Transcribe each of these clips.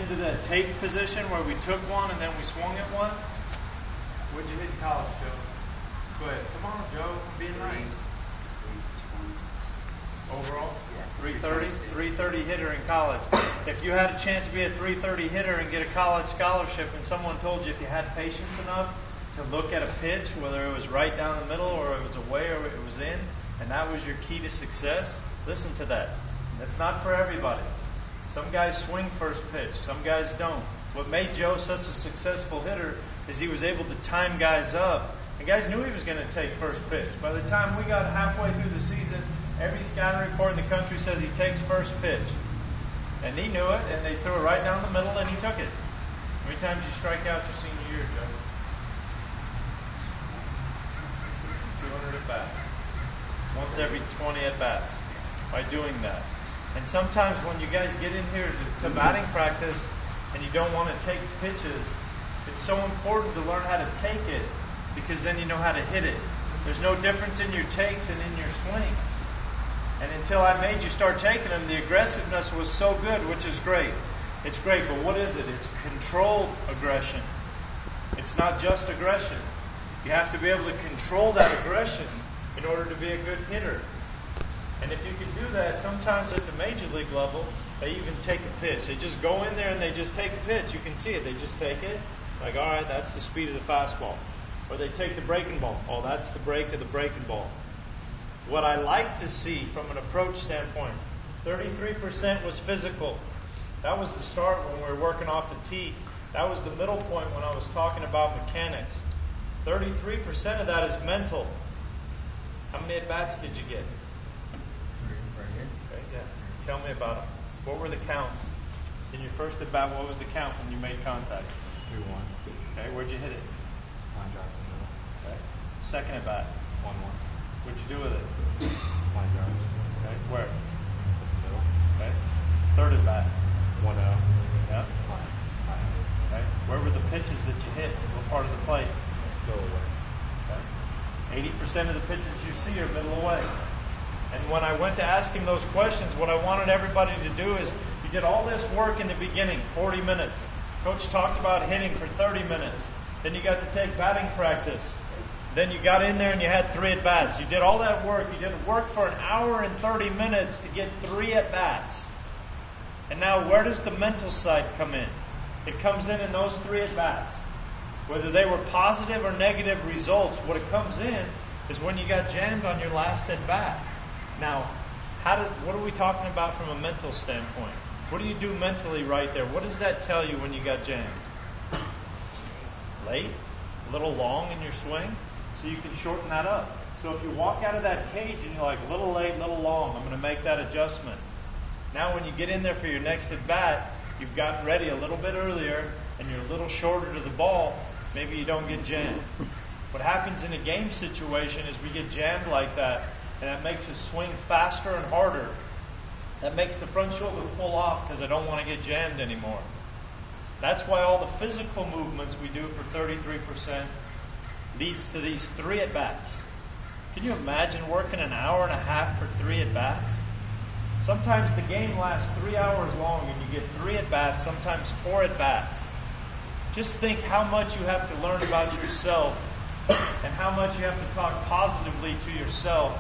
into that tape position where we took one and then we swung at one? What'd you hit in college, Joe? Go ahead. Come on, Joe. Be nice. 326. Overall? Yeah. 330? 330 hitter in college. If you had a chance to be a 330 hitter and get a college scholarship and someone told you if you had patience enough to look at a pitch, whether it was right down the middle or it was away or it was in, and that was your key to success, listen to that. That's not for everybody. Some guys swing first pitch. Some guys don't. What made Joe such a successful hitter is he was able to time guys up. And guys knew he was going to take first pitch. By the time we got halfway through the season, every scouting report in the country says he takes first pitch. And he knew it, and they threw it right down the middle, and he took it. How many times did you strike out your senior year, Joe? 200 at-bats. Once every 20 at-bats by doing that. And sometimes when you guys get in here to batting practice and you don't want to take pitches, it's so important to learn how to take it because then you know how to hit it. There's no difference in your takes and in your swings. And until I made you start taking them, the aggressiveness was so good, which is great. It's great, but what is it? It's controlled aggression. It's not just aggression. You have to be able to control that aggression in order to be a good hitter. And if you can do that, sometimes at the major league level, they even take a pitch. They just go in there and they just take a pitch. You can see it. They just take it. Like, all right, that's the speed of the fastball. Or they take the breaking ball. Oh, that's the break of the breaking ball. What I like to see from an approach standpoint, 33% was physical. That was the start when we were working off the tee. That was the middle point when I was talking about mechanics. 33% of that is mental. How many at-bats did you get? Right here. Okay, yeah. Tell me about them. What were the counts? In your first at-bat, what was the count when you made contact? 3-1. Okay, where'd you hit it? Line drive in the middle. Okay. Second at-bat. 1-1. What'd you do with it? Line drive. Okay, where? In the middle. Okay. Third at-bat. 1-0. Yeah. Line. Okay. Where were the pitches that you hit? What part of the plate? Go away. Okay. 80% of the pitches you see are middle away. And when I went to ask him those questions, what I wanted everybody to do is you did all this work in the beginning, 40 minutes. Coach talked about hitting for 30 minutes. Then you got to take batting practice. Then you got in there and you had 3 at-bats. You did all that work. You did work for an hour and 30 minutes to get 3 at-bats. And now where does the mental side come in? It comes in those 3 at-bats. Whether they were positive or negative results, what it comes in is when you got jammed on your last at-bat. Now, what are we talking about from a mental standpoint? What do you do mentally right there? What does that tell you when you got jammed? Late? A little long in your swing? So you can shorten that up. So if you walk out of that cage and you're like, little late, little long, I'm going to make that adjustment. Now when you get in there for your next at-bat, you've gotten ready a little bit earlier and you're a little shorter to the ball, maybe you don't get jammed. What happens in a game situation is we get jammed like that, and that makes us swing faster and harder. That makes the front shoulder pull off because I don't want to get jammed anymore. That's why all the physical movements we do for 33% leads to these 3 at-bats. Can you imagine working an hour and a half for 3 at-bats? Sometimes the game lasts 3 hours long and you get 3 at-bats, sometimes 4 at-bats. Just think how much you have to learn about yourself and how much you have to talk positively to yourself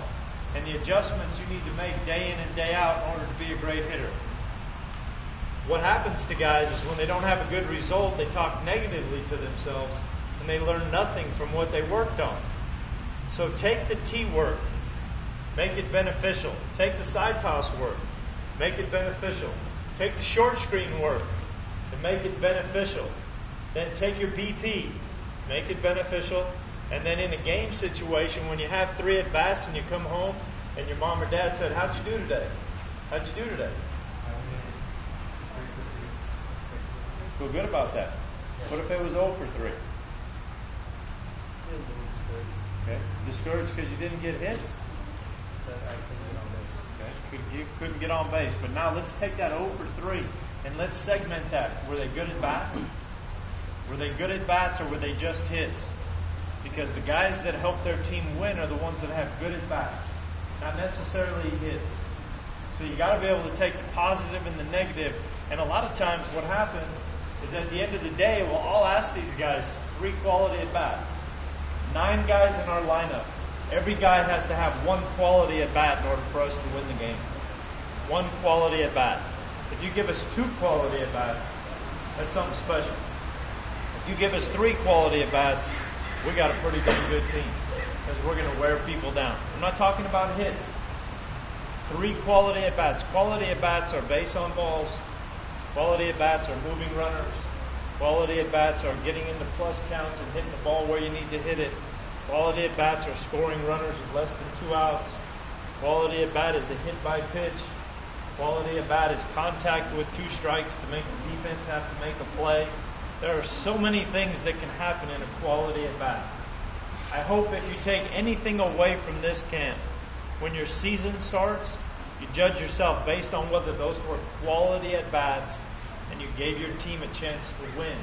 and the adjustments you need to make day in and day out in order to be a great hitter. What happens to guys is when they don't have a good result, they talk negatively to themselves and they learn nothing from what they worked on. So take the tee work, make it beneficial. Take the side toss work, make it beneficial. Take the short screen work and make it beneficial. Then take your BP, make it beneficial. And then in a game situation, when you have 3 at-bats and you come home and your mom or dad said, how'd you do today? How'd you do today? Feel good about that. What if it was 0 for 3? Okay. Discouraged because you didn't get hits? Okay. You couldn't get on base. But now let's take that 0 for 3 and let's segment that. Were they good at bats? Were they good at bats or were they just hits? Because the guys that help their team win are the ones that have good at bats, not necessarily hits. So you got to be able to take the positive and the negative And a lot of times what happens is at the end of the day, we'll all ask these guys 3 quality at-bats. 9 guys in our lineup. Every guy has to have 1 quality at-bat in order for us to win the game. 1 quality at-bat. If you give us 2 quality at-bats, that's something special. If you give us 3 quality at-bats, we got a pretty damn good team. Because we're going to wear people down. I'm not talking about hits. 3 quality at-bats. Quality at-bats are base on balls. Quality at-bats are moving runners. Quality at-bats are getting into plus counts and hitting the ball where you need to hit it. Quality at-bats are scoring runners with less than 2 outs. Quality at-bat is a hit by pitch. Quality at-bat is contact with 2 strikes to make the defense have to make a play. There are so many things that can happen in a quality at-bat. I hope if you take anything away from this camp, when your season starts, you judge yourself based on whether those were quality at-bats and you gave your team a chance to win.